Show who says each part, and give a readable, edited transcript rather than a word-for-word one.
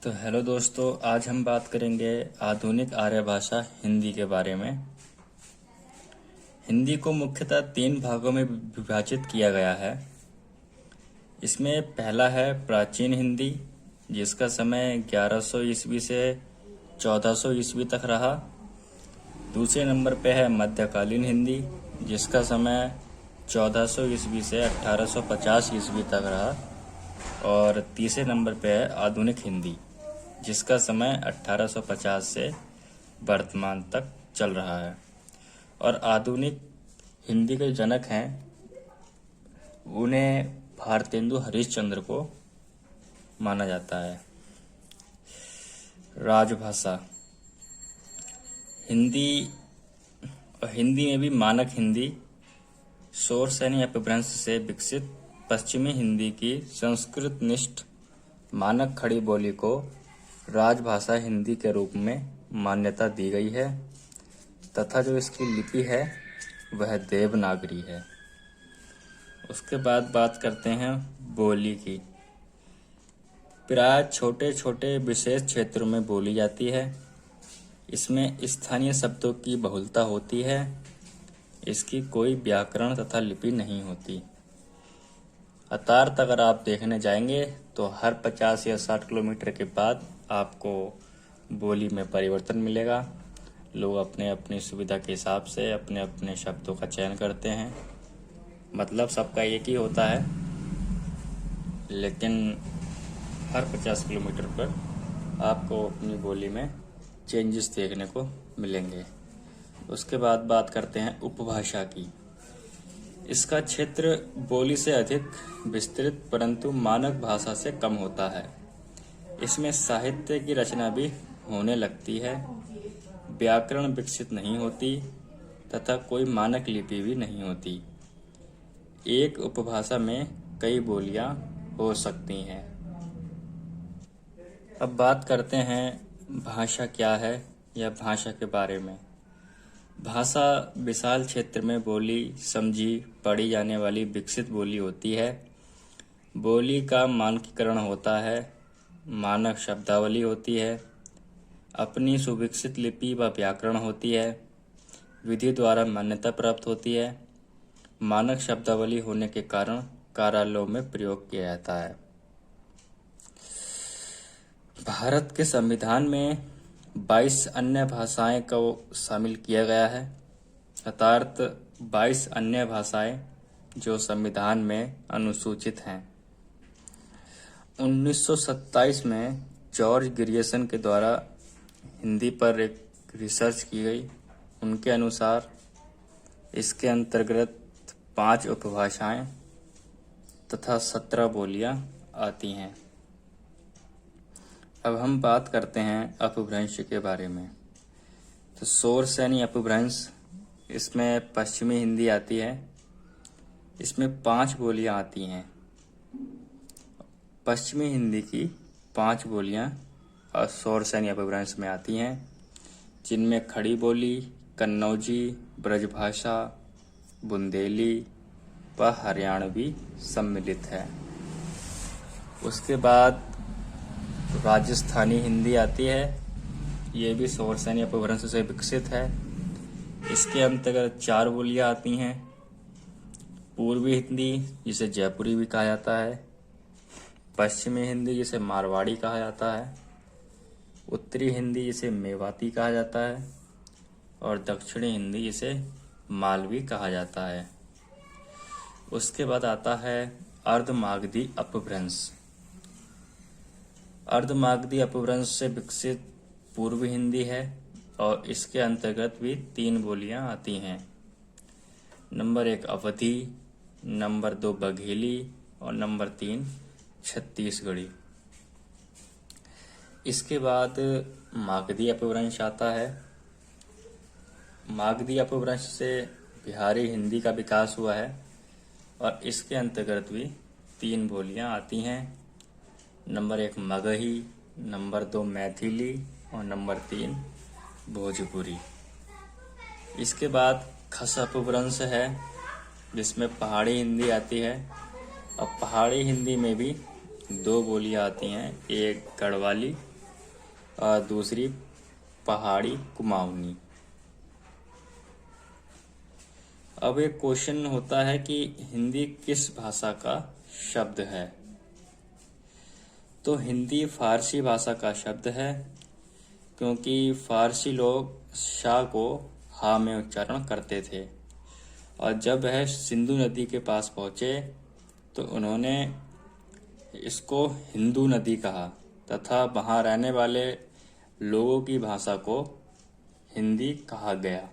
Speaker 1: तो हेलो दोस्तों, आज हम बात करेंगे आधुनिक आर्य भाषा हिंदी के बारे में। हिंदी को मुख्यतः 3 भागों में विभाजित किया गया है। इसमें पहला है प्राचीन हिंदी, जिसका समय 1100 ईस्वी से 1400 ईस्वी तक रहा। दूसरे नंबर पे है मध्यकालीन हिंदी, जिसका समय 1400 ईस्वी से 1850 ईस्वी तक रहा। और तीसरे नंबर पे है आधुनिक हिंदी, जिसका समय 1850 से वर्तमान तक चल रहा है। और आधुनिक हिंदी के जनक हैं, उन्हें भारतेंदु हरिश्चंद्र को माना जाता है। राजभाषा हिंदी, और हिंदी में भी मानक हिंदी शौरसेनी अपभ्रंश से विकसित पश्चिमी हिंदी की संस्कृतनिष्ठ मानक खड़ी बोली को राजभाषा हिंदी के रूप में मान्यता दी गई है तथा जो इसकी लिपि है वह देवनागरी है। उसके बाद बात करते हैं बोली की। प्राय छोटे छोटे विशेष क्षेत्रों में बोली जाती है। इसमें स्थानीय शब्दों की बहुलता होती है। इसकी कोई व्याकरण तथा लिपि नहीं होती। अतार्त अगर आप देखने जाएंगे तो हर 50 या 60 किलोमीटर के बाद आपको बोली में परिवर्तन मिलेगा। लोग अपने अपनी सुविधा के हिसाब से अपने अपने शब्दों का चयन करते हैं। मतलब सबका एक ही होता है, लेकिन हर 50 किलोमीटर पर आपको अपनी बोली में चेंजेस देखने को मिलेंगे। उसके बाद बात करते हैं उपभाषा की। इसका क्षेत्र बोली से अधिक विस्तृत परंतु मानक भाषा से कम होता है। इसमें साहित्य की रचना भी होने लगती है। व्याकरण विकसित नहीं होती तथा कोई मानक लिपि भी नहीं होती। एक उपभाषा में कई बोलियां हो सकती हैं। अब बात करते हैं भाषा क्या है या भाषा के बारे में। भाषा विशाल क्षेत्र में बोली, समझी, पढ़ी जाने वाली विकसित बोली होती है। बोली का मानकीकरण होता है, मानक शब्दावली होती है, अपनी सुविकसित लिपि व व्याकरण होती है, विधि द्वारा मान्यता प्राप्त होती है। मानक शब्दावली होने के कारण कार्यालयों में प्रयोग किया जाता है। भारत के संविधान में 22 अन्य भाषाएं को शामिल किया गया है। अर्थात 22 अन्य भाषाएं जो संविधान में अनुसूचित हैं। 1927 में जॉर्ज ग्रियर्सन के द्वारा हिंदी पर एक रिसर्च की गई। उनके अनुसार इसके अंतर्गत 5 उपभाषाएं तथा 17 बोलियां आती हैं। अब हम बात करते हैं अपभ्रंश के बारे में। तो शौरसेनी अपभ्रंश, इसमें पश्चिमी हिंदी आती है। इसमें 5 बोलियां आती हैं। पश्चिमी हिंदी की 5 बोलियां शौरसेनी अपभ्रंश में आती हैं, जिनमें खड़ी बोली, कन्नौजी, ब्रजभाषा, बुंदेली व हरियाणवी सम्मिलित है। उसके बाद राजस्थानी हिंदी आती है। ये भी शौरसेनी अपभ्रंश से विकसित है। इसके अंतर्गत 4 बोलियां आती हैं। पूर्वी हिंदी, जिसे जयपुरी भी कहा जाता है। पश्चिमी हिंदी, जिसे मारवाड़ी कहा जाता है। उत्तरी हिंदी, जिसे मेवाती कहा जाता है। और दक्षिणी हिंदी, जिसे मालवी कहा जाता है। उसके बाद आता है अर्धमागधी अपभ्रंश। अर्धमागधी अपभ्रंश से विकसित पूर्वी हिंदी है और इसके अंतर्गत भी 3 बोलियां आती हैं। नंबर 1 अवधी, नंबर 2 बघेली और नंबर 3 छत्तीसगढ़ी। इसके बाद मागधी अपभ्रंश आता है। मागधी अपभ्रंश से बिहारी हिंदी का विकास हुआ है और इसके अंतर्गत भी 3 बोलियां आती हैं। नंबर 1 मगही, नंबर 2 मैथिली और नंबर 3 भोजपुरी। इसके बाद खस अपभ्रंश है, जिसमें पहाड़ी हिंदी आती है। और पहाड़ी हिंदी में भी 2 बोलियां आती हैं, एक गढ़वाली और दूसरी पहाड़ी कुमाऊनी। अब एक क्वेश्चन होता है कि हिंदी किस भाषा का शब्द है। तो हिंदी फारसी भाषा का शब्द है, क्योंकि फारसी लोग शाह को हा में उच्चारण करते थे, और जब वह सिंधु नदी के पास पहुंचे तो उन्होंने इसको हिंदू नदी कहा तथा वहां रहने वाले लोगों की भाषा को हिंदी कहा गया।